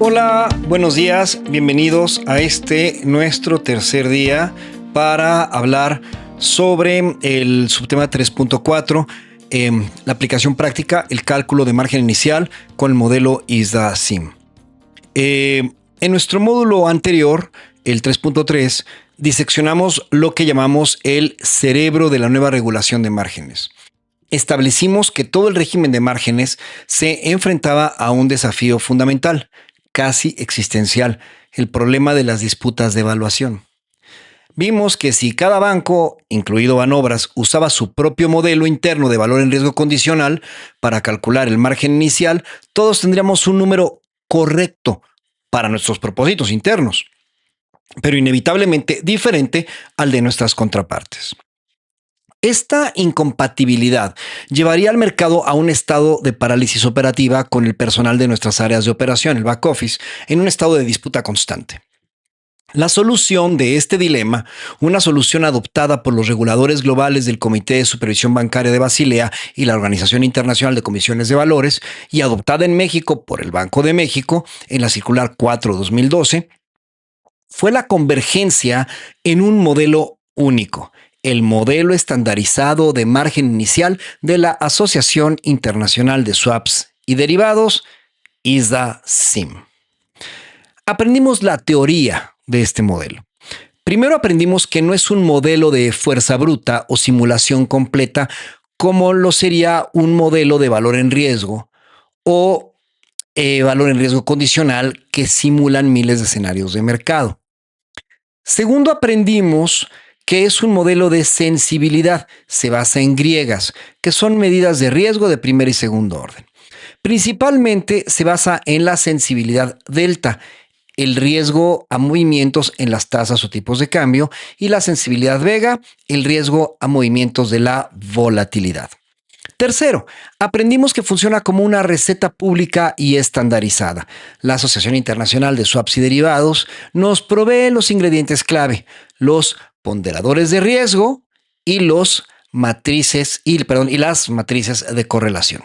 Hola, buenos días, bienvenidos a nuestro tercer día para hablar sobre el subtema 3.4, la aplicación práctica, el cálculo de margen inicial con el modelo ISDA-SIM. En nuestro módulo anterior, el 3.3, diseccionamos lo que llamamos el cerebro de la nueva regulación de márgenes. Establecimos que todo el régimen de márgenes se enfrentaba a un desafío fundamental, casi existencial, el problema de las disputas de evaluación. Vimos que si cada banco, incluido Banobras, usaba su propio modelo interno de valor en riesgo condicional para calcular el margen inicial, todos tendríamos un número correcto para nuestros propósitos internos, pero inevitablemente diferente al de nuestras contrapartes. Esta incompatibilidad llevaría al mercado a un estado de parálisis operativa con el personal de nuestras áreas de operación, el back office, en un estado de disputa constante. La solución de este dilema, una solución adoptada por los reguladores globales del Comité de Supervisión Bancaria de Basilea y la Organización Internacional de Comisiones de Valores, y adoptada en México por el Banco de México en la Circular 4/2012, fue la convergencia en un modelo único, el modelo estandarizado de margen inicial de la Asociación Internacional de Swaps y Derivados, ISDA-SIM. Aprendimos la teoría de este modelo. Primero aprendimos que no es un modelo de fuerza bruta o simulación completa como lo sería un modelo de valor en riesgo o valor en riesgo condicional que simulan miles de escenarios de mercado. Segundo, aprendimos que es un modelo de sensibilidad, se basa en griegas, que son medidas de riesgo de primer y segundo orden. Principalmente se basa en la sensibilidad delta, el riesgo a movimientos en las tasas o tipos de cambio, y la sensibilidad vega, el riesgo a movimientos de la volatilidad. Tercero, aprendimos que funciona como una receta pública y estandarizada. La Asociación Internacional de Swaps y Derivados nos provee los ingredientes clave, los ponderadores de riesgo y las matrices de correlación.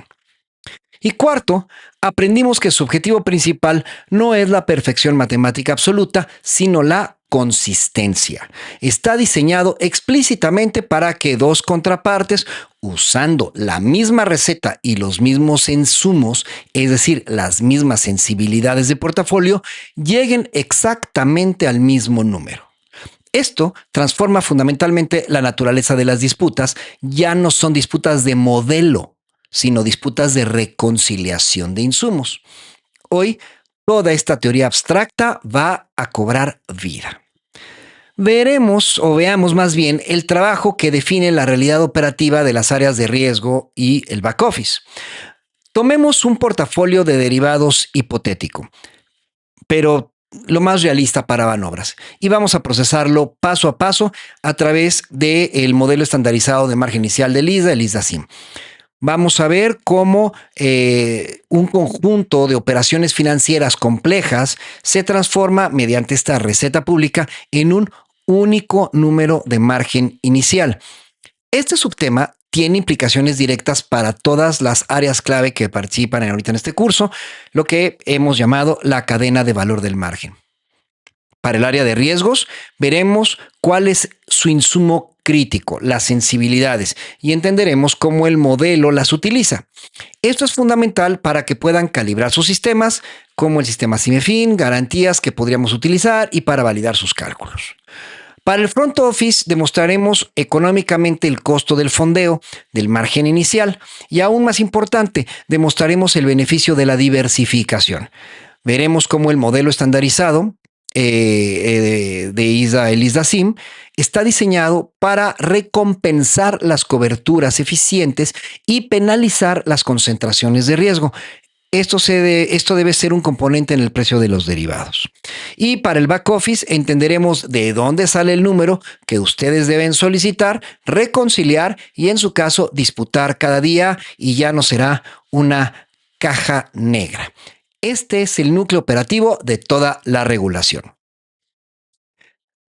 Y cuarto, aprendimos que su objetivo principal no es la perfección matemática absoluta, sino la consistencia. Está diseñado explícitamente para que dos contrapartes, usando la misma receta y los mismos insumos, es decir, las mismas sensibilidades de portafolio, lleguen exactamente al mismo número. Esto transforma fundamentalmente la naturaleza de las disputas. Ya no son disputas de modelo, sino disputas de reconciliación de insumos. Hoy, toda esta teoría abstracta va a cobrar vida. Veamos más bien el trabajo que define la realidad operativa de las áreas de riesgo y el back office. Tomemos un portafolio de derivados hipotético, pero lo más realista para Banobras, y vamos a procesarlo paso a paso a través del modelo estandarizado de margen inicial del ISDA, el ISDA-SIM. Vamos a ver cómo un conjunto de operaciones financieras complejas se transforma mediante esta receta pública en un único número de margen inicial. Este subtema tiene implicaciones directas para todas las áreas clave que participan ahorita en este curso, lo que hemos llamado la cadena de valor del margen. Para el área de riesgos, veremos cuál es su insumo crítico, las sensibilidades, y entenderemos cómo el modelo las utiliza. Esto es fundamental para que puedan calibrar sus sistemas, como el sistema CIMEFIN, garantías que podríamos utilizar y para validar sus cálculos. Para el front office demostraremos económicamente el costo del fondeo, del margen inicial, y aún más importante, demostraremos el beneficio de la diversificación. Veremos cómo el modelo estandarizado de ISDA, el ISDA-SIM, está diseñado para recompensar las coberturas eficientes y penalizar las concentraciones de riesgo. Esto debe ser un componente en el precio de los derivados. Y para el back office entenderemos de dónde sale el número que ustedes deben solicitar, reconciliar y en su caso disputar cada día, y ya no será una caja negra. Este es el núcleo operativo de toda la regulación.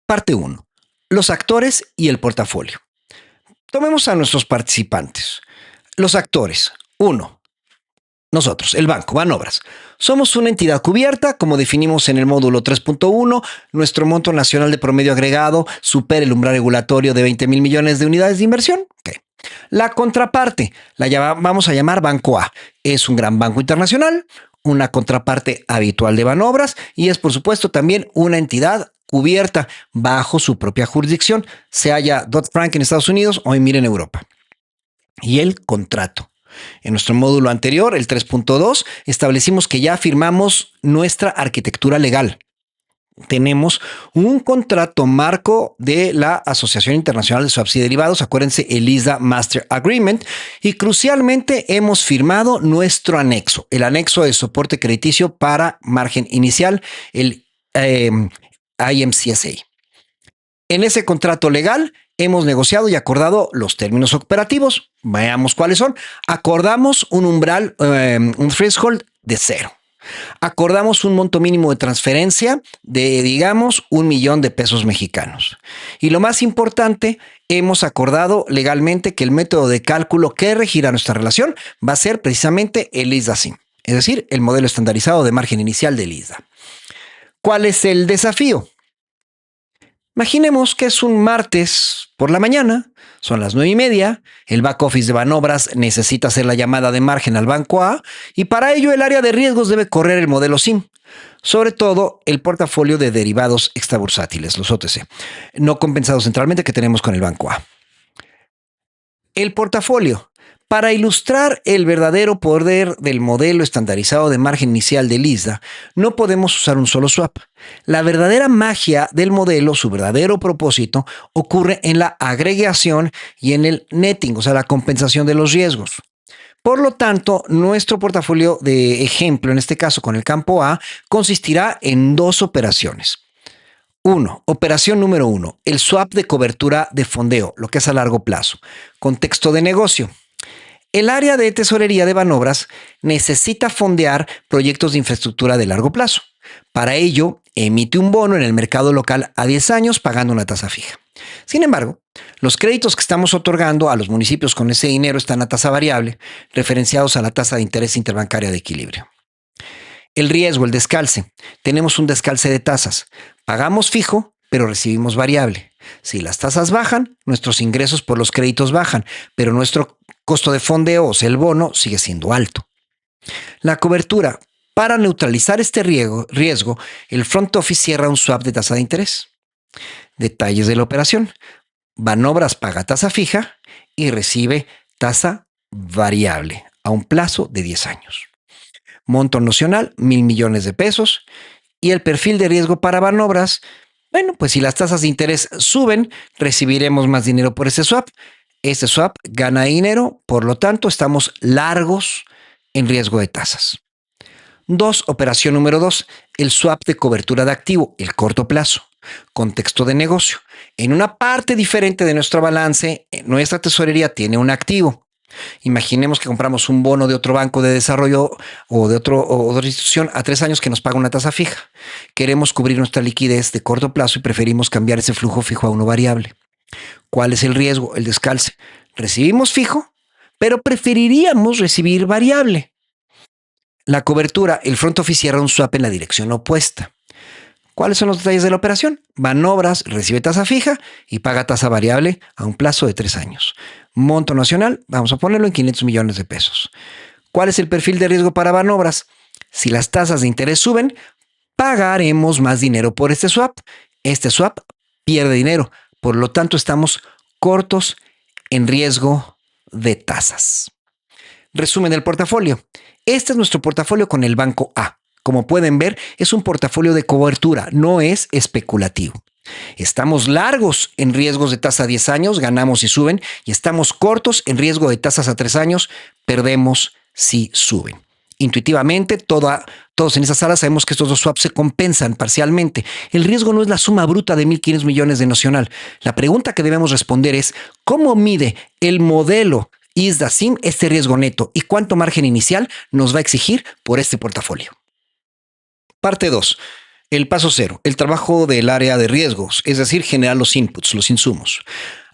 Parte 1. Los actores y el portafolio. Tomemos a nuestros participantes. Los actores. 1. Nosotros, el banco, Banobras, somos una entidad cubierta, como definimos en el módulo 3.1. Nuestro monto nacional de promedio agregado supera el umbral regulatorio de 20 mil millones de unidades de inversión. Okay. La contraparte, vamos a llamar Banco A. Es un gran banco internacional, una contraparte habitual de Banobras y es, por supuesto, también una entidad cubierta bajo su propia jurisdicción, se halla Dodd-Frank en Estados Unidos o EMIR en Europa. Y el contrato. En nuestro módulo anterior, el 3.2, establecimos que ya firmamos nuestra arquitectura legal. Tenemos un contrato marco de la Asociación Internacional de Swaps y Derivados, acuérdense, el ISDA Master Agreement, y crucialmente hemos firmado nuestro anexo, el anexo de soporte crediticio para margen inicial, el IMCSA. En ese contrato legal hemos negociado y acordado los términos operativos. Veamos cuáles son. Acordamos un umbral, un threshold de 0. Acordamos un monto mínimo de transferencia de, digamos, 1 millón de pesos mexicanos. Y lo más importante, hemos acordado legalmente que el método de cálculo que regirá nuestra relación va a ser precisamente el ISDA-SIM, es decir, el modelo estandarizado de margen inicial del ISDA. ¿Cuál es el desafío? Imaginemos que es un martes por la mañana, son las 9:30, el back office de Banobras necesita hacer la llamada de margen al banco A y para ello el área de riesgos debe correr el modelo SIM, sobre todo el portafolio de derivados extrabursátiles, los OTC, no compensados centralmente que tenemos con el banco A. El portafolio. Para ilustrar el verdadero poder del modelo estandarizado de margen inicial del ISDA, no podemos usar un solo swap. La verdadera magia del modelo, su verdadero propósito, ocurre en la agregación y en el netting, o sea, la compensación de los riesgos. Por lo tanto, nuestro portafolio de ejemplo, en este caso con el campo A, consistirá en 2 operaciones. 1. Operación número 1, el swap de cobertura de fondeo, lo que es a largo plazo. Contexto de negocio. El área de tesorería de Banobras necesita fondear proyectos de infraestructura de largo plazo. Para ello, emite un bono en el mercado local a 10 años pagando una tasa fija. Sin embargo, los créditos que estamos otorgando a los municipios con ese dinero están a tasa variable, referenciados a la tasa de interés interbancaria de equilibrio. El riesgo, el descalce. Tenemos un descalce de tasas. Pagamos fijo, pero recibimos variable. Si las tasas bajan, nuestros ingresos por los créditos bajan, pero nuestro costo de fondeo, o sea, el bono, sigue siendo alto. La cobertura. Para neutralizar este riesgo, el front office cierra un swap de tasa de interés. Detalles de la operación. Banobras paga tasa fija y recibe tasa variable a un plazo de 10 años. Monto nocional, 1,000 millones de pesos. Y el perfil de riesgo para Banobras, bueno, pues si las tasas de interés suben, recibiremos más dinero por ese swap. Este swap gana dinero, por lo tanto, estamos largos en riesgo de tasas. 2. Operación número 2, el swap de cobertura de activo, el corto plazo. Contexto de negocio. En una parte diferente de nuestro balance, nuestra tesorería tiene un activo. Imaginemos que compramos un bono de otro banco de desarrollo o de otra institución a 3 años que nos paga una tasa fija. Queremos cubrir nuestra liquidez de corto plazo y preferimos cambiar ese flujo fijo a uno variable. ¿Cuál es el riesgo? El descalce. Recibimos fijo, pero preferiríamos recibir variable. La cobertura, el front office cierra un swap en la dirección opuesta. ¿Cuáles son los detalles de la operación? Banobras recibe tasa fija y paga tasa variable a un plazo de 3 años. Monto nacional, vamos a ponerlo en 500 millones de pesos. ¿Cuál es el perfil de riesgo para Banobras? Si las tasas de interés suben, pagaremos más dinero por este swap. Este swap pierde dinero, por lo tanto estamos cortos en riesgo de tasas. Resumen del portafolio. Este es nuestro portafolio con el banco A. Como pueden ver, es un portafolio de cobertura, no es especulativo. Estamos largos en riesgos de tasa a 10 años, ganamos si suben, y estamos cortos en riesgo de tasas a 3 años, perdemos si suben. Intuitivamente, todos en esa sala sabemos que estos 2 swaps se compensan parcialmente. El riesgo no es la suma bruta de 1,500 millones de nocional. La pregunta que debemos responder es, ¿cómo mide el modelo ISDA-SIM este riesgo neto y cuánto margen inicial nos va a exigir por este portafolio? Parte 2. El paso 0, el trabajo del área de riesgos, es decir, generar los inputs, los insumos.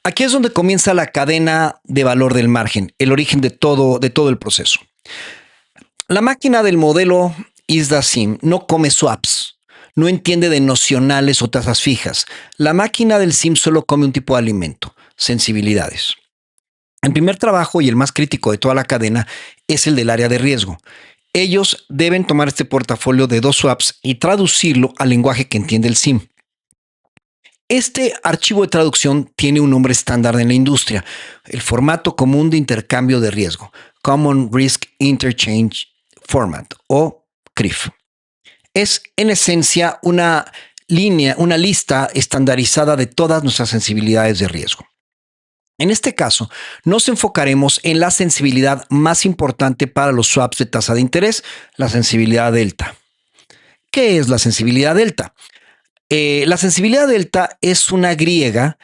Aquí es donde comienza la cadena de valor del margen, el origen de todo el proceso. La máquina del modelo ISDA SIM no come swaps, no entiende de nocionales o tasas fijas. La máquina del SIM solo come un tipo de alimento, sensibilidades. El primer trabajo y el más crítico de toda la cadena es el del área de riesgo. Ellos deben tomar este portafolio de dos swaps y traducirlo al lenguaje que entiende el SIM. Este archivo de traducción tiene un nombre estándar en la industria, el formato común de intercambio de riesgo, Common Risk Interchange Format o CRIF. Es en esencia una lista estandarizada de todas nuestras sensibilidades de riesgo. En este caso, nos enfocaremos en la sensibilidad más importante para los swaps de tasa de interés, la sensibilidad delta. ¿Qué es la sensibilidad delta? La sensibilidad delta es una griega,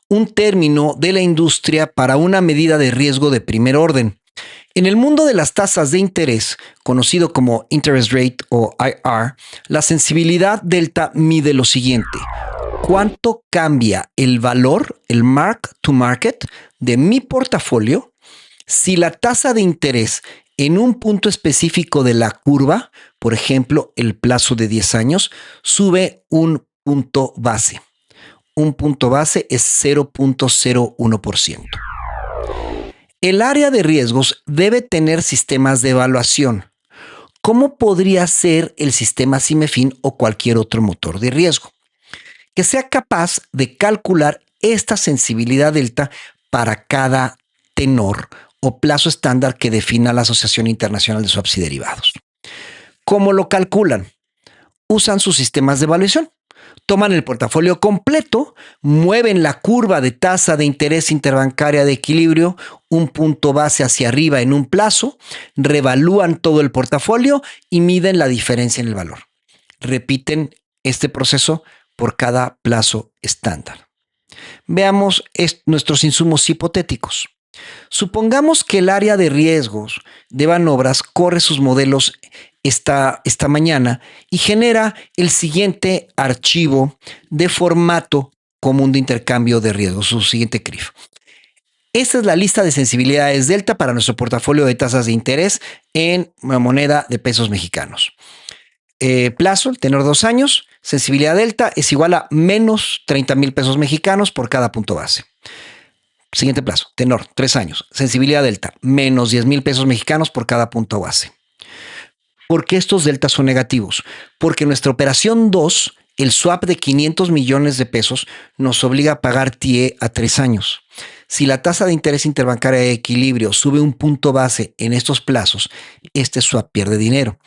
un término de la industria para una medida de riesgo de primer orden. En el mundo de las tasas de interés, conocido como interest rate o IR, la sensibilidad delta mide lo siguiente: cuánto cambia el valor, el mark to market de mi portafolio si la tasa de interés en un punto específico de la curva, por ejemplo, el plazo de 10 años, sube un punto base. Un punto base es 0.01%. El área de riesgos debe tener sistemas de evaluación. ¿Cómo podría ser el sistema CIMEFIN o cualquier otro motor de riesgo? Que sea capaz de calcular esta sensibilidad delta para cada tenor o plazo estándar que defina la Asociación Internacional de Swaps y Derivados. ¿Cómo lo calculan? Usan sus sistemas de evaluación. Toman el portafolio completo, mueven la curva de tasa de interés interbancaria de equilibrio un punto base hacia arriba en un plazo, revalúan todo el portafolio y miden la diferencia en el valor. Repiten este proceso por cada plazo estándar. Veamos nuestros insumos hipotéticos. Supongamos que el área de riesgos de Banobras corre sus modelos esta mañana y genera el siguiente archivo de formato común de intercambio de riesgos, su siguiente CRIF. Esta es la lista de sensibilidades delta para nuestro portafolio de tasas de interés en moneda de pesos mexicanos. Plazo, el tenor 2 años, sensibilidad delta es igual a menos 30,000 pesos mexicanos por cada punto base. Siguiente plazo, tenor, 3 años, sensibilidad delta, menos 10,000 pesos mexicanos por cada punto base. ¿Por qué estos deltas son negativos? Porque nuestra operación 2, el swap de 500 millones de pesos, nos obliga a pagar TIE a 3 años. Si la tasa de interés interbancaria de equilibrio sube un punto base en estos plazos, este swap pierde dinero.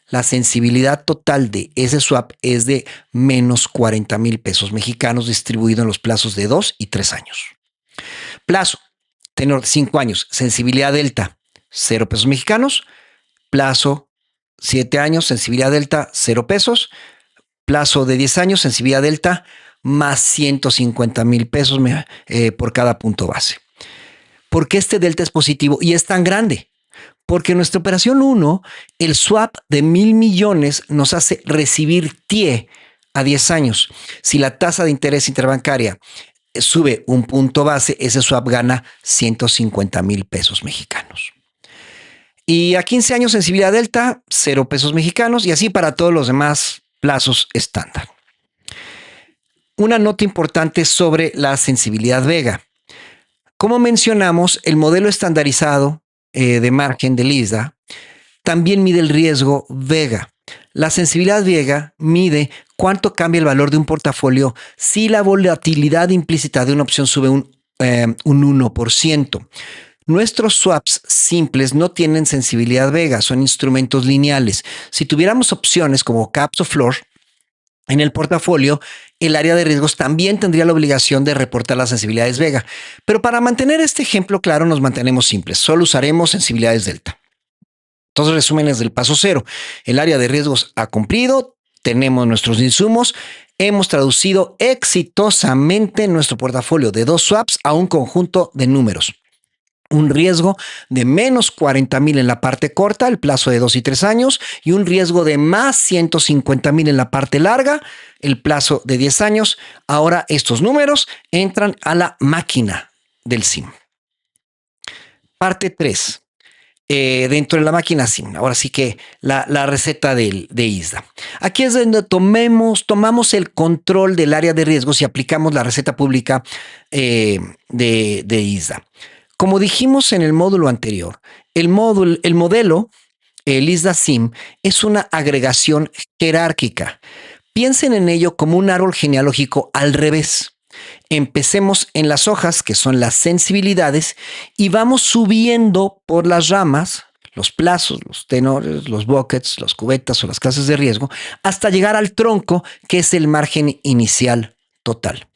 La sensibilidad total de ese swap es de menos 40,000 pesos mexicanos distribuido en los plazos de 2 y 3 años. Plazo, tenor 5 años, sensibilidad delta, 0 pesos mexicanos. Plazo, 7 años, sensibilidad delta, 0 pesos. Plazo de 10 años, sensibilidad delta, más 150,000 pesos por cada punto base. ¿Por qué este delta es positivo y es tan grande? Porque en nuestra operación 1, el swap de 1,000 millones nos hace recibir TIE a 10 años. Si la tasa de interés interbancaria sube un punto base, ese swap gana 150,000 pesos mexicanos. Y a 15 años, sensibilidad delta, 0 pesos mexicanos, y así para todos los demás plazos estándar. Una nota importante sobre la sensibilidad vega. Como mencionamos, el modelo estandarizado de margen del ISDA también mide el riesgo vega. La sensibilidad vega mide cuánto cambia el valor de un portafolio si la volatilidad implícita de una opción sube un 1%. Nuestros swaps simples no tienen sensibilidad vega, son instrumentos lineales. Si tuviéramos opciones como caps o floor en el portafolio, el área de riesgos también tendría la obligación de reportar las sensibilidades vega. Pero para mantener este ejemplo claro, nos mantenemos simples. Solo usaremos sensibilidades delta. Entonces, resúmenes del paso 0. El área de riesgos ha cumplido, tenemos nuestros insumos, hemos traducido exitosamente nuestro portafolio de 2 swaps a un conjunto de números. Un riesgo de menos 40,000 en la parte corta, el plazo de 2 y 3 años, y un riesgo de más 150,000 en la parte larga, el plazo de 10 años. Ahora estos números entran a la máquina del SIM. Parte 3. dentro de la máquina SIM. Ahora sí que la receta de ISDA. Aquí es donde tomamos el control del área de riesgos y aplicamos la receta pública de ISDA. Como dijimos en el módulo anterior, el modelo, el ISDA SIM, es una agregación jerárquica. Piensen en ello como un árbol genealógico al revés. Empecemos en las hojas, que son las sensibilidades, y vamos subiendo por las ramas, los plazos, los tenores, los buckets, las cubetas o las clases de riesgo, hasta llegar al tronco, que es el margen inicial total.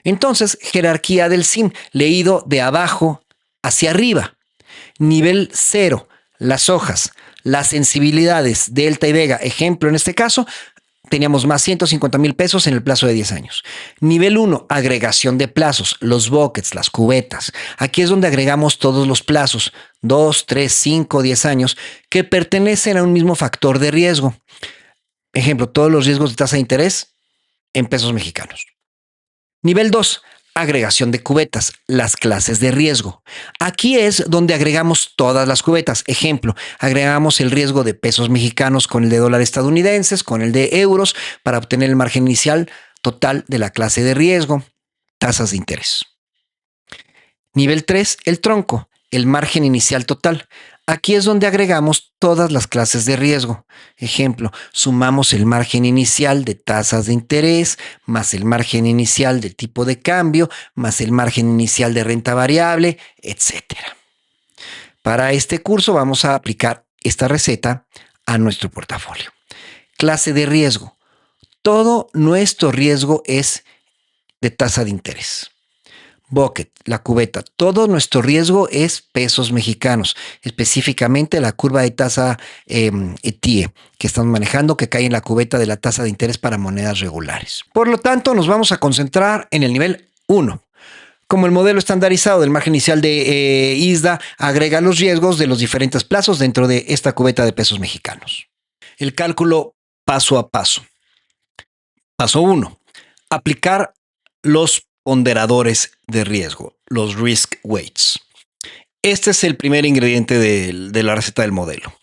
Entonces, jerarquía del SIM, leído de abajo hacia arriba. Nivel 0, las hojas, las sensibilidades delta y vega, ejemplo en este caso, teníamos más 150,000 pesos en el plazo de 10 años. Nivel 1, agregación de plazos, los buckets, las cubetas. Aquí es donde agregamos todos los plazos, 2, 3, 5, 10 años, que pertenecen a un mismo factor de riesgo. Ejemplo, todos los riesgos de tasa de interés en pesos mexicanos. Nivel 2, agregación de cubetas, las clases de riesgo. Aquí es donde agregamos todas las cubetas. Ejemplo, agregamos el riesgo de pesos mexicanos con el de dólares estadounidenses, con el de euros, para obtener el margen inicial total de la clase de riesgo, tasas de interés. Nivel 3, el tronco, el margen inicial total. Aquí es donde agregamos todas las clases de riesgo. Ejemplo, sumamos el margen inicial de tasas de interés, más el margen inicial de tipo de cambio, más el margen inicial de renta variable, etc. Para este curso vamos a aplicar esta receta a nuestro portafolio. Clase de riesgo. Todo nuestro riesgo es de tasa de interés. Bucket, la cubeta. Todo nuestro riesgo es pesos mexicanos, específicamente la curva de tasa ETIE que estamos manejando, que cae en la cubeta de la tasa de interés para monedas regulares. Por lo tanto, nos vamos a concentrar en el nivel 1. Como el modelo estandarizado del margen inicial de ISDA agrega los riesgos de los diferentes plazos dentro de esta cubeta de pesos mexicanos. El cálculo paso a paso. Paso 1. Aplicar los ponderadores de riesgo, los risk weights. Este es el primer ingrediente de la receta del modelo.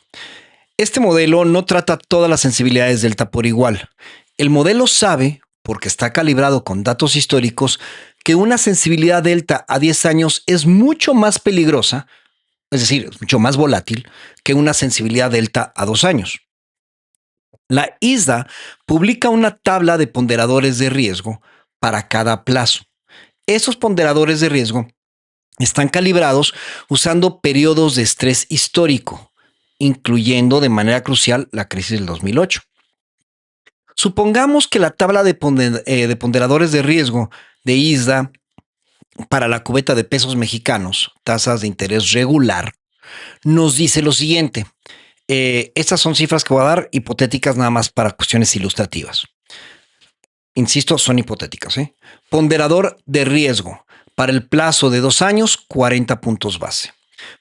Este modelo no trata todas las sensibilidades delta por igual. El modelo sabe, porque está calibrado con datos históricos, que una sensibilidad delta a 10 años es mucho más peligrosa, es decir, es mucho más volátil, que una sensibilidad delta a 2 años. La ISDA publica una tabla de ponderadores de riesgo para cada plazo. Esos ponderadores de riesgo están calibrados usando periodos de estrés histórico, incluyendo de manera crucial la crisis del 2008. Supongamos que la tabla de ponderadores de riesgo de ISDA para la cubeta de pesos mexicanos, tasas de interés regular, nos dice lo siguiente. Estas son cifras que voy a dar hipotéticas nada más para cuestiones ilustrativas. Insisto, son hipotéticas. Ponderador de riesgo para el plazo de 2 años, 40 puntos base.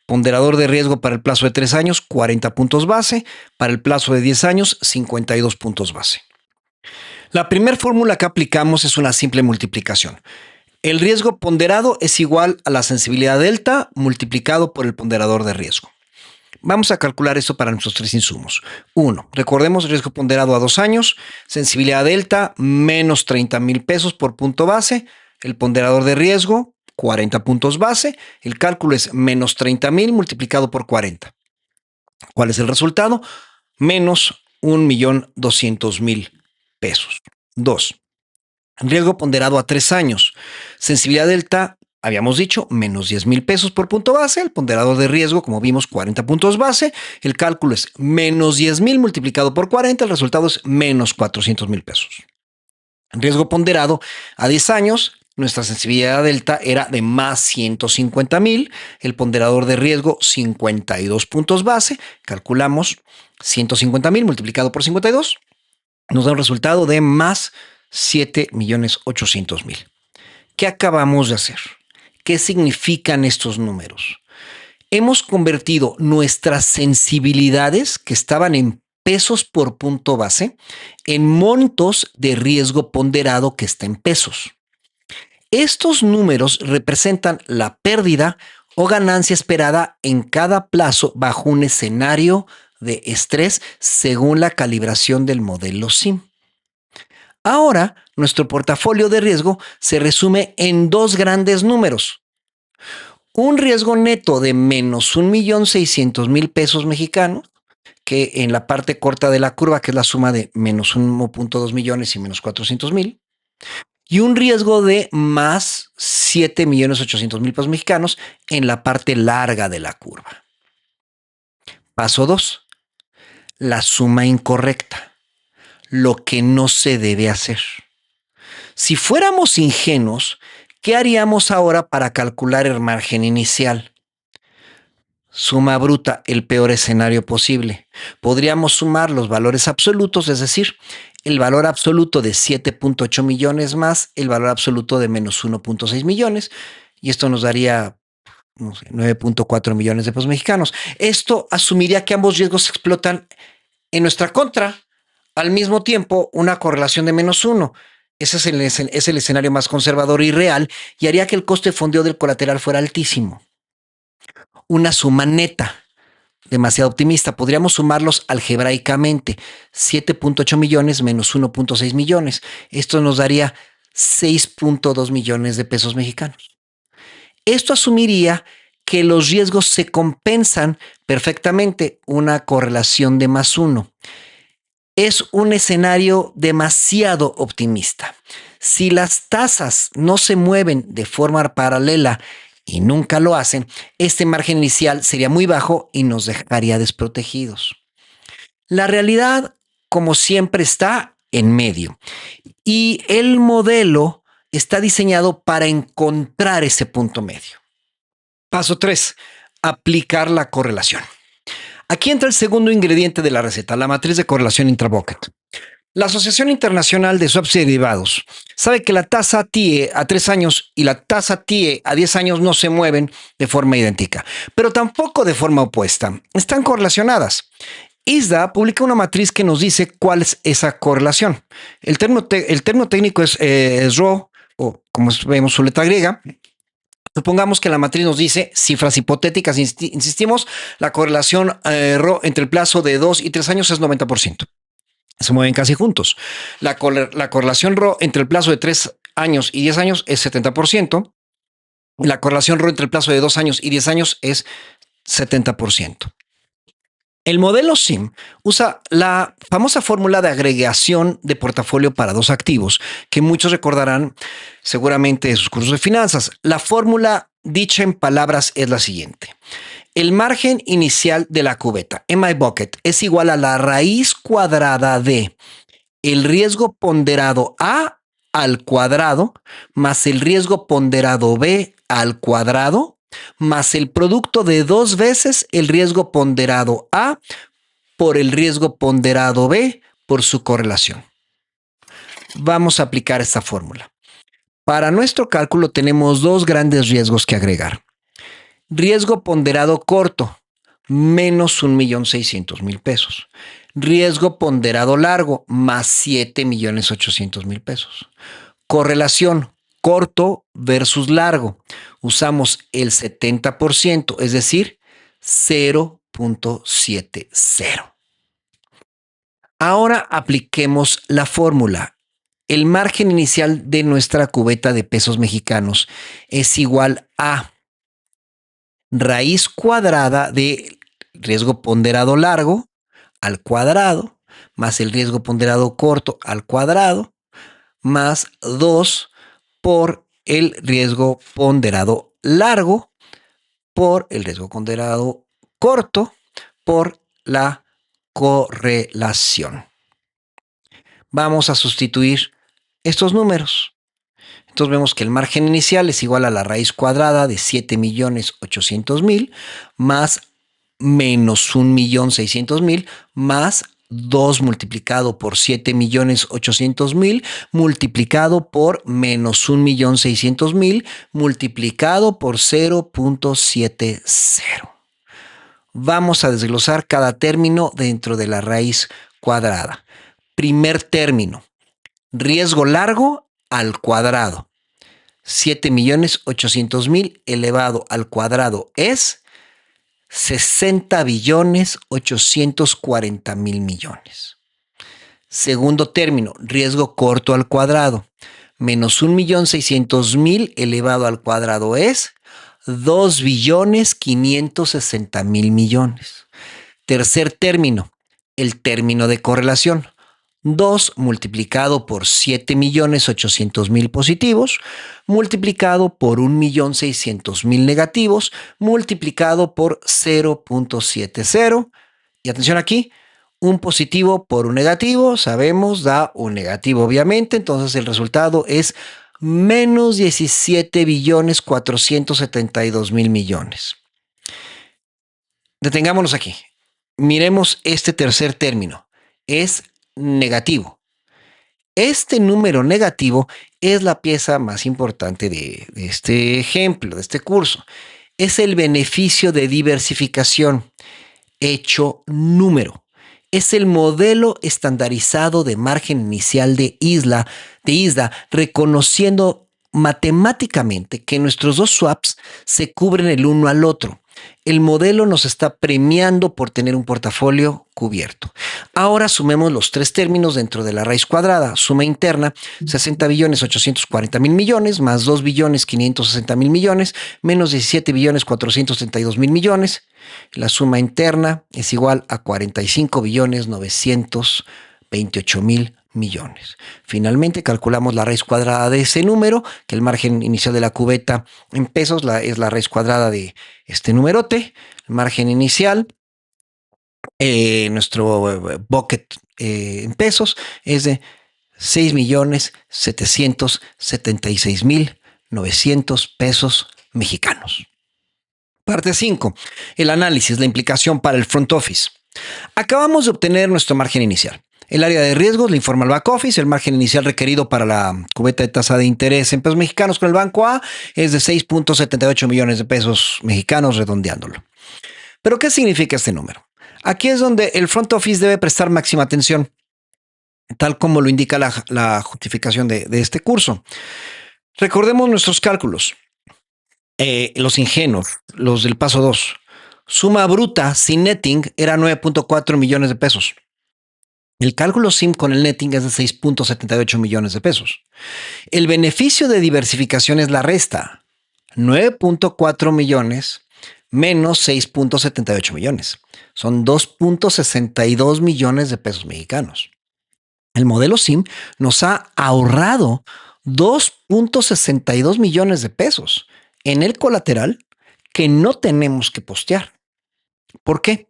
Ponderador de riesgo para el plazo de 3 años, 40 puntos base. Para el plazo de 10 años, 52 puntos base. La primera fórmula que aplicamos es una simple multiplicación. El riesgo ponderado es igual a la sensibilidad delta multiplicado por el ponderador de riesgo. Vamos a calcular esto para nuestros 3 insumos. 1. Recordemos riesgo ponderado a 2 años, sensibilidad delta menos 30,000 pesos por punto base, el ponderador de riesgo 40 puntos base, el cálculo es menos 30,000 multiplicado por 40. ¿Cuál es el resultado? Menos 1,200,000 pesos. 2. Riesgo ponderado a 3 años, sensibilidad delta habíamos dicho, menos 10,000 pesos por punto base, el ponderador de riesgo, como vimos, 40 puntos base, el cálculo es menos 10,000 multiplicado por 40, el resultado es menos 400,000 pesos. Riesgo ponderado a 10 años, nuestra sensibilidad delta era de más 150,000, el ponderador de riesgo 52 puntos base, calculamos 150,000 multiplicado por 52, nos da un resultado de más 7,800,000. ¿Qué acabamos de hacer? ¿Qué significan estos números? Hemos convertido nuestras sensibilidades que estaban en pesos por punto base en montos de riesgo ponderado que está en pesos. Estos números representan la pérdida o ganancia esperada en cada plazo bajo un escenario de estrés según la calibración del modelo SIM. Ahora, nuestro portafolio de riesgo se resume en dos grandes números. Un riesgo neto de menos 1.600.000 pesos mexicanos, que en la parte corta de la curva, que es la suma de menos 1.2 millones y menos 400.000, y un riesgo de más 7.800.000 pesos mexicanos en la parte larga de la curva. Paso 2. La suma incorrecta, lo que no se debe hacer. Si fuéramos ingenuos, ¿qué haríamos ahora para calcular el margen inicial? Suma bruta, el peor escenario posible. Podríamos sumar los valores absolutos, es decir, el valor absoluto de 7.8 millones más el valor absoluto de menos 1.6 millones, y esto nos daría, no sé, 9.4 millones de pesos mexicanos. Esto asumiría que ambos riesgos explotan en nuestra contra, al mismo tiempo una correlación de menos 1. Ese es el escenario más conservador y real, y haría que el coste de fondeo del colateral fuera altísimo. Una suma neta, demasiado optimista. Podríamos sumarlos algebraicamente. 7.8 millones menos 1.6 millones. Esto nos daría 6.2 millones de pesos mexicanos. Esto asumiría que los riesgos se compensan perfectamente, una correlación de más 1. Es un escenario demasiado optimista. Si las tasas no se mueven de forma paralela y nunca lo hacen, este margen inicial sería muy bajo y nos dejaría desprotegidos. La realidad, como siempre, está en medio y el modelo está diseñado para encontrar ese punto medio. Paso 3. Aplicar la correlación. Aquí entra el segundo ingrediente de la receta, la matriz de correlación intra-bucket. La Asociación Internacional de Swaps y Derivados sabe que la tasa TIE a 3 años y la tasa TIE a 10 años no se mueven de forma idéntica, pero tampoco de forma opuesta. Están correlacionadas. ISDA publica una matriz que nos dice cuál es esa correlación. El término técnico es RHO, o como vemos su letra griega. Supongamos que la matriz nos dice cifras hipotéticas, insistimos, la correlación RHO entre el plazo de 2 y 3 años es 90%. Se mueven casi juntos. La correlación RHO entre el plazo de 3 años y 10 años es 70%. La correlación RHO entre el plazo de 2 años y 10 años es 70%. El modelo SIM usa la famosa fórmula de agregación de portafolio para dos activos, que muchos recordarán seguramente de sus cursos de finanzas. La fórmula dicha en palabras es la siguiente. El margen inicial de la cubeta, MI bucket, es igual a la raíz cuadrada de el riesgo ponderado A al cuadrado más el riesgo ponderado B al cuadrado más el producto de 2 veces el riesgo ponderado A por el riesgo ponderado B por su correlación. Vamos a aplicar esta fórmula. Para nuestro cálculo tenemos dos grandes riesgos que agregar. Riesgo ponderado corto, menos 1.600.000 pesos. Riesgo ponderado largo, más 7.800.000 pesos. Correlación corto versus largo. Usamos el 70%, es decir, 0.70. Ahora apliquemos la fórmula. El margen inicial de nuestra cubeta de pesos mexicanos es igual a raíz cuadrada de riesgo ponderado largo al cuadrado, más el riesgo ponderado corto al cuadrado, más 2 por el riesgo ponderado largo, por el riesgo ponderado corto, por la correlación. Vamos a sustituir estos números. Entonces vemos que el margen inicial es igual a la raíz cuadrada de 7.800.000 más menos 1.600.000 más 2 multiplicado por 7.800.000 multiplicado por menos 1.600.000 multiplicado por 0.70. Vamos a desglosar cada término dentro de la raíz cuadrada. Primer término, riesgo largo al cuadrado. 7.800.000 elevado al cuadrado es 60.840.000 millones. Segundo término, riesgo corto al cuadrado, menos 1.600.000 elevado al cuadrado es 2.560.000 millones. Tercer término, el término de correlación. 2 multiplicado por 7.800.000 positivos, multiplicado por 1.600.000 negativos, multiplicado por 0.70. Y atención aquí, un positivo por un negativo, sabemos, da un negativo obviamente, entonces el resultado es menos 17.472.000 millones. Detengámonos aquí. Miremos este tercer término. Es negativo. Este número negativo es la pieza más importante de este ejemplo, de este curso. Es el beneficio de diversificación hecho número. Es el modelo estandarizado de margen inicial de ISDA, reconociendo matemáticamente que nuestros dos swaps se cubren el uno al otro. El modelo nos está premiando por tener un portafolio cubierto. Ahora sumemos los tres términos dentro de la raíz cuadrada. Suma interna, 60.840.000 millones, más 2.560.000 millones, menos 17.432.000 millones. La suma interna es igual a 45.928.000 millones. Finalmente calculamos la raíz cuadrada de ese número, que el margen inicial de la cubeta en pesos es la raíz cuadrada de este numerote. El margen inicial, nuestro bucket en pesos es de 6.776.900 pesos mexicanos. Parte 5. El análisis, la implicación para el front office. Acabamos de obtener nuestro margen inicial. El área de riesgos le informa al back office. El margen inicial requerido para la cubeta de tasa de interés en pesos mexicanos con el banco A es de 6.78 millones de pesos mexicanos, redondeándolo. ¿Pero qué significa este número? Aquí es donde el front office debe prestar máxima atención, tal como lo indica la justificación de este curso. Recordemos nuestros cálculos. Los ingenuos, los del paso 2. Suma bruta sin netting era 9.4 millones de pesos. El cálculo SIM con el netting es de 6.78 millones de pesos. El beneficio de diversificación es la resta. 9.4 millones menos 6.78 millones. Son 2.62 millones de pesos mexicanos. El modelo SIM nos ha ahorrado 2.62 millones de pesos en el colateral que no tenemos que postear. ¿Por qué?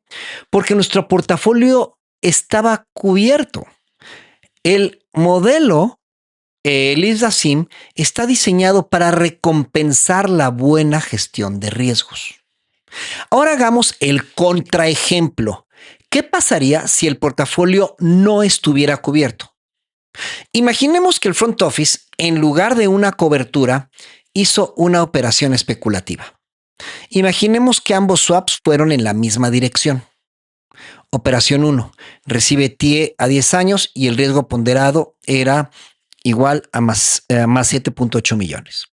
Porque nuestro portafolio estaba cubierto. El modelo, el ISDA SIM, está diseñado para recompensar la buena gestión de riesgos. Ahora hagamos el contraejemplo. ¿Qué pasaría si el portafolio no estuviera cubierto? Imaginemos que el front office, en lugar de una cobertura, hizo una operación especulativa. Imaginemos que ambos swaps fueron en la misma dirección. Operación 1. Recibe TIE a 10 años y el riesgo ponderado era igual a más 7.8 millones.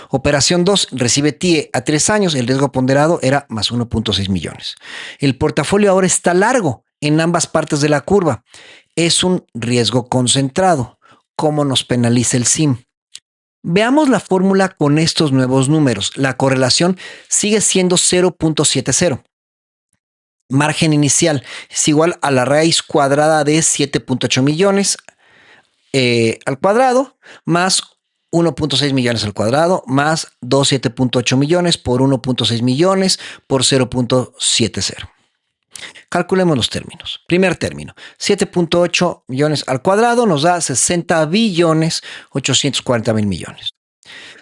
Operación 2. Recibe TIE a 3 años, el riesgo ponderado era más 1.6 millones. El portafolio ahora está largo en ambas partes de la curva. Es un riesgo concentrado. ¿Cómo nos penaliza el SIM? Veamos la fórmula con estos nuevos números. La correlación sigue siendo 0.70. Margen inicial es igual a la raíz cuadrada de 7.8 millones al cuadrado más 1.6 millones al cuadrado más 7.8 millones por 1.6 millones por 0.70. Calculemos los términos. Primer término, 7.8 millones al cuadrado nos da 60.840.000 millones.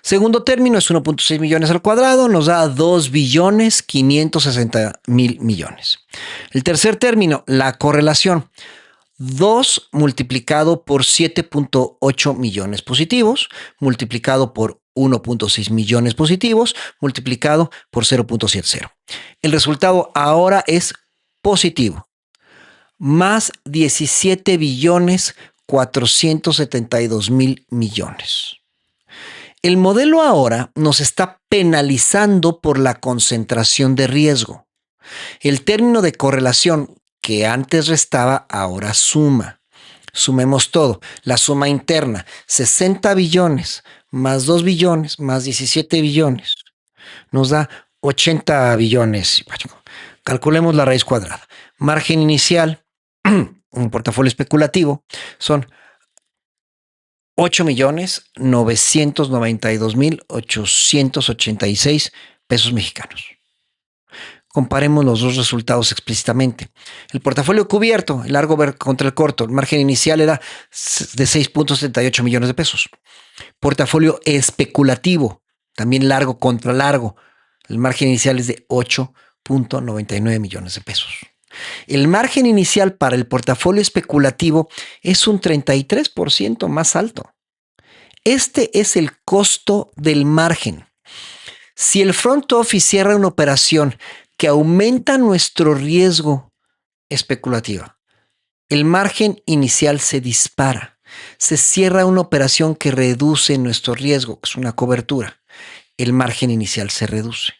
Segundo término es 1.6 millones al cuadrado, nos da 2.560.000 millones. El tercer término, la correlación, 2 multiplicado por 7.8 millones positivos, multiplicado por 1.6 millones positivos, multiplicado por 0.70. El resultado ahora es positivo, más 17.472.000 millones. El modelo ahora nos está penalizando por la concentración de riesgo. El término de correlación que antes restaba ahora suma. Sumemos todo. La suma interna, 60 billones más 2 billones más 17 billones, nos da 80 billones. Calculemos la raíz cuadrada. Margen inicial, un portafolio especulativo, son 8.992.886 pesos mexicanos. Comparemos los dos resultados explícitamente. El portafolio cubierto, el largo contra el corto, el margen inicial era de 6.78 millones de pesos. Portafolio especulativo, también largo contra largo, el margen inicial es de 8.99 millones de pesos. El margen inicial para el portafolio especulativo es un 33% más alto. Este es el costo del margen. Si el front office cierra una operación que aumenta nuestro riesgo especulativo, el margen inicial se dispara. Se cierra una operación que reduce nuestro riesgo, que es una cobertura. El margen inicial se reduce.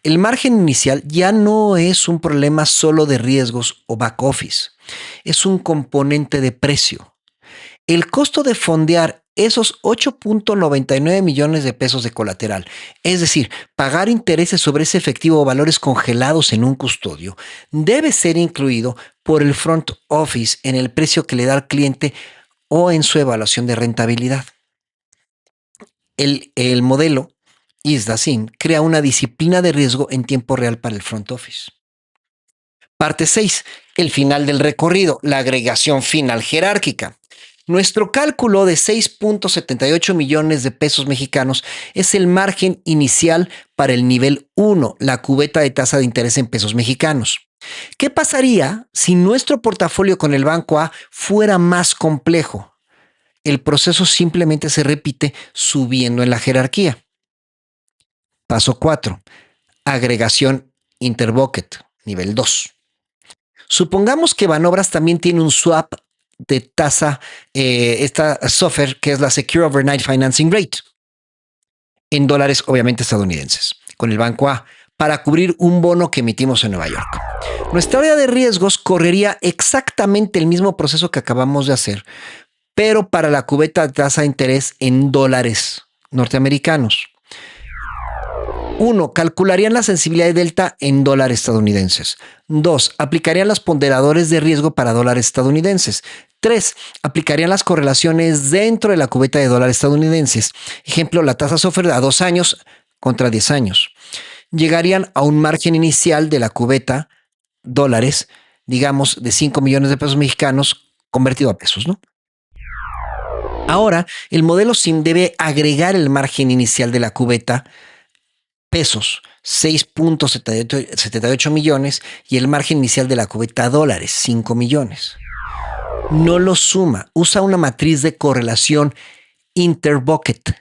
El margen inicial ya no es un problema solo de riesgos o back office. Es un componente de precio. El costo de fondear esos 8.99 millones de pesos de colateral, es decir, pagar intereses sobre ese efectivo o valores congelados en un custodio, debe ser incluido por el front office en el precio que le da al cliente o en su evaluación de rentabilidad. El modelo ISDA-SIM crea una disciplina de riesgo en tiempo real para el front office. Parte 6. El final del recorrido, la agregación final jerárquica. Nuestro cálculo de 6.78 millones de pesos mexicanos es el margen inicial para el nivel 1, la cubeta de tasa de interés en pesos mexicanos. ¿Qué pasaría si nuestro portafolio con el banco A fuera más complejo? El proceso simplemente se repite subiendo en la jerarquía. Paso 4. Agregación interbucket, nivel 2. Supongamos que Banobras también tiene un swap de tasa, esta software que es la Secure Overnight Financing Rate, en dólares obviamente estadounidenses, con el banco A, para cubrir un bono que emitimos en Nueva York. Nuestra área de riesgos correría exactamente el mismo proceso que acabamos de hacer, pero para la cubeta de tasa de interés en dólares norteamericanos. 1. Calcularían la sensibilidad de delta en dólares estadounidenses. 2. Aplicarían los ponderadores de riesgo para dólares estadounidenses. 3. Aplicarían las correlaciones dentro de la cubeta de dólares estadounidenses. Ejemplo, la tasa SOFR a 2 años contra 10 años. Llegarían a un margen inicial de la cubeta dólares, digamos, de 5 millones de pesos mexicanos convertido a pesos, ¿no? Ahora, el modelo SIM debe agregar el margen inicial de la cubeta pesos, 6.78 millones, y el margen inicial de la cubeta dólares, 5 millones. No lo suma, usa una matriz de correlación interbucket.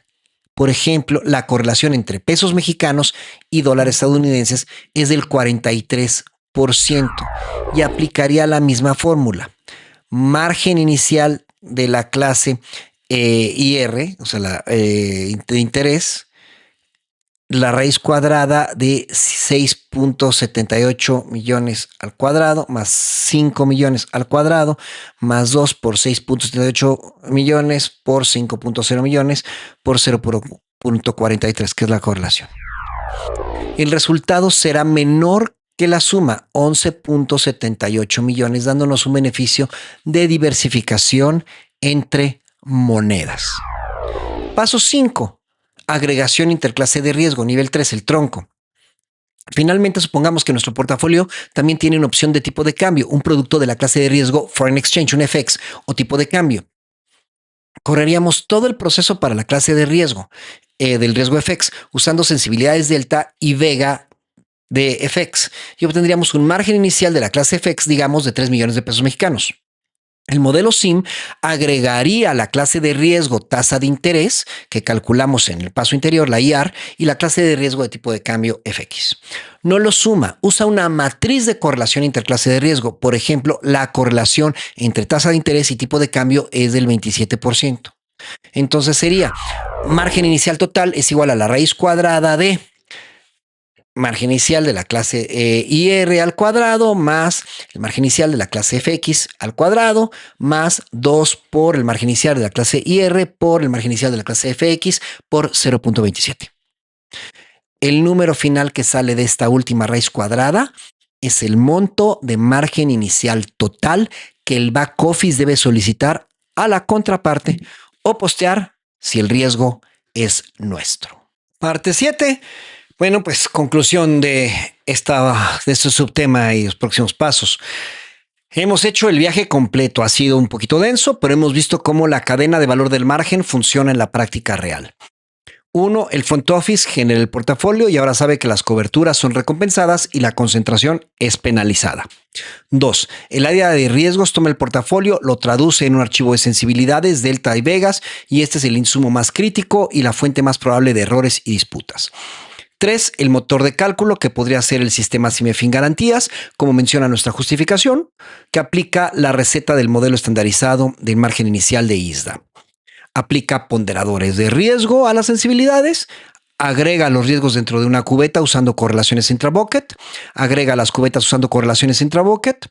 Por ejemplo, la correlación entre pesos mexicanos y dólares estadounidenses es del 43% y aplicaría la misma fórmula. Margen inicial de la clase IR, o sea, de interés, la raíz cuadrada de 6.78 millones al cuadrado más 5 millones al cuadrado más 2 por 6.78 millones por 5.0 millones por 0.43, que es la correlación. El resultado será menor que la suma, 11.78 millones, dándonos un beneficio de diversificación entre monedas. Paso 5. Agregación interclase de riesgo, nivel 3, el tronco. Finalmente, supongamos que nuestro portafolio también tiene una opción de tipo de cambio, un producto de la clase de riesgo Foreign Exchange, un FX o tipo de cambio. Correríamos todo el proceso para la clase de riesgo, del riesgo FX, usando sensibilidades delta y vega de FX, y obtendríamos un margen inicial de la clase FX, digamos, de 3 millones de pesos mexicanos. El modelo SIM agregaría la clase de riesgo tasa de interés que calculamos en el paso interior, la IR, y la clase de riesgo de tipo de cambio FX. No lo suma, usa una matriz de correlación interclase de riesgo. Por ejemplo, la correlación entre tasa de interés y tipo de cambio es del 27%. Entonces sería margen inicial total es igual a la raíz cuadrada de margen inicial de la clase IR al cuadrado más el margen inicial de la clase FX al cuadrado más 2 por el margen inicial de la clase IR por el margen inicial de la clase FX por 0.27. El número final que sale de esta última raíz cuadrada es el monto de margen inicial total que el back office debe solicitar a la contraparte o postear si el riesgo es nuestro. Parte 7. Bueno, pues conclusión de este subtema y los próximos pasos. Hemos hecho el viaje completo, ha sido un poquito denso, pero hemos visto cómo la cadena de valor del margen funciona en la práctica real. 1. El front office genera el portafolio y ahora sabe que las coberturas son recompensadas y la concentración es penalizada. 2. El área de riesgos toma el portafolio, lo traduce en un archivo de sensibilidades, delta y vegas, y este es el insumo más crítico y la fuente más probable de errores y disputas. 3. El motor de cálculo, que podría ser el sistema CIMEFIN Garantías, como menciona nuestra justificación, que aplica la receta del modelo estandarizado del margen inicial de ISDA. Aplica ponderadores de riesgo a las sensibilidades, agrega los riesgos dentro de una cubeta usando correlaciones intrabucket, agrega las cubetas usando correlaciones interbucket,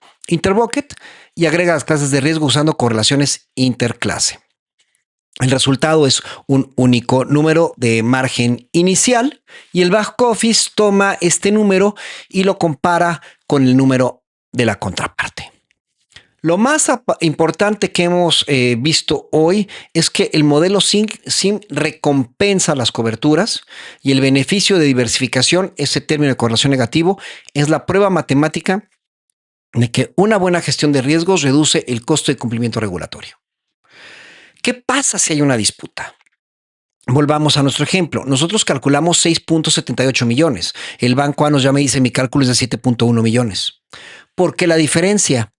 y agrega las clases de riesgo usando correlaciones interclase. El resultado es un único número de margen inicial y el back office toma este número y lo compara con el número de la contraparte. Lo más importante que hemos visto hoy es que el modelo SIM recompensa las coberturas y el beneficio de diversificación, ese término de correlación negativo, es la prueba matemática de que una buena gestión de riesgos reduce el costo de cumplimiento regulatorio. ¿Qué pasa si hay una disputa? Volvamos a nuestro ejemplo. Nosotros calculamos 6.78 millones. El banco A nos llama y dice mi cálculo es de 7.1 millones. ¿Por qué la diferencia?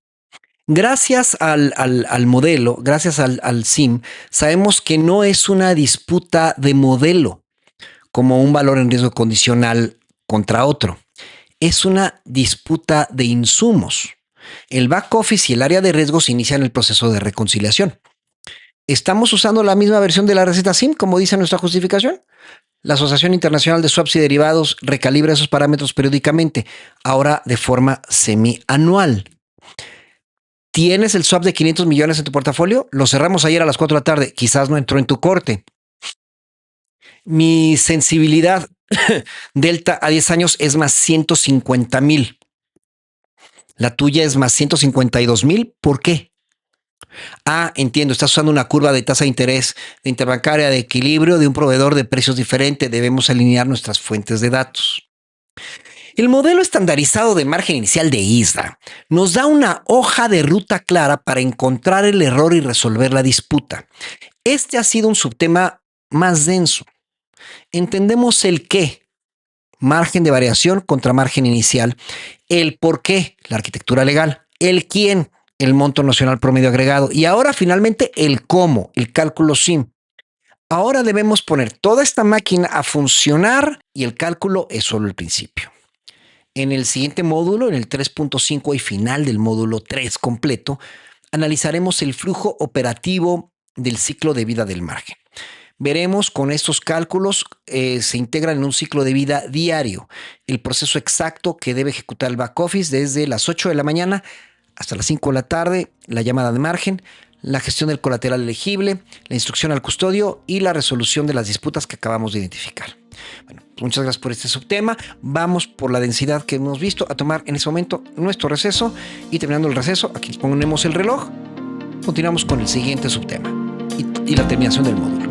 Gracias al modelo, gracias al SIM, sabemos que no es una disputa de modelo como un valor en riesgo condicional contra otro. Es una disputa de insumos. El back office y el área de riesgos inician el proceso de reconciliación. ¿Estamos usando la misma versión de la receta SIM, como dice nuestra justificación? La Asociación Internacional de Swaps y Derivados recalibra esos parámetros periódicamente, ahora de forma semianual. ¿Tienes el swap de 500 millones en tu portafolio? Lo cerramos ayer a las 4 de la tarde. Quizás no entró en tu corte. Mi sensibilidad delta a 10 años es más 150,000. La tuya es más 152,000. ¿Por qué? Entiendo. Estás usando una curva de tasa de interés de interbancaria de equilibrio de un proveedor de precios diferente. Debemos alinear nuestras fuentes de datos. El modelo estandarizado de margen inicial de ISDA nos da una hoja de ruta clara para encontrar el error y resolver la disputa. Este ha sido un subtema más denso. Entendemos el qué, margen de variación contra margen inicial, el por qué, la arquitectura legal, el quién, el monto nacional promedio agregado y ahora finalmente el cómo, el cálculo SIM. Ahora debemos poner toda esta máquina a funcionar y el cálculo es solo el principio. En el siguiente módulo, en el 3.5 y final del módulo 3 completo, analizaremos el flujo operativo del ciclo de vida del margen. Veremos con estos cálculos se integran en un ciclo de vida diario, el proceso exacto que debe ejecutar el back office desde las 8 de la mañana hasta las 5 de la tarde, la llamada de margen, la gestión del colateral elegible, la instrucción al custodio y la resolución de las disputas que acabamos de identificar. Bueno, muchas gracias por este subtema. Vamos por la densidad que hemos visto a tomar en ese momento nuestro receso y terminando el receso, aquí ponemos el reloj, continuamos con el siguiente subtema y la terminación del módulo.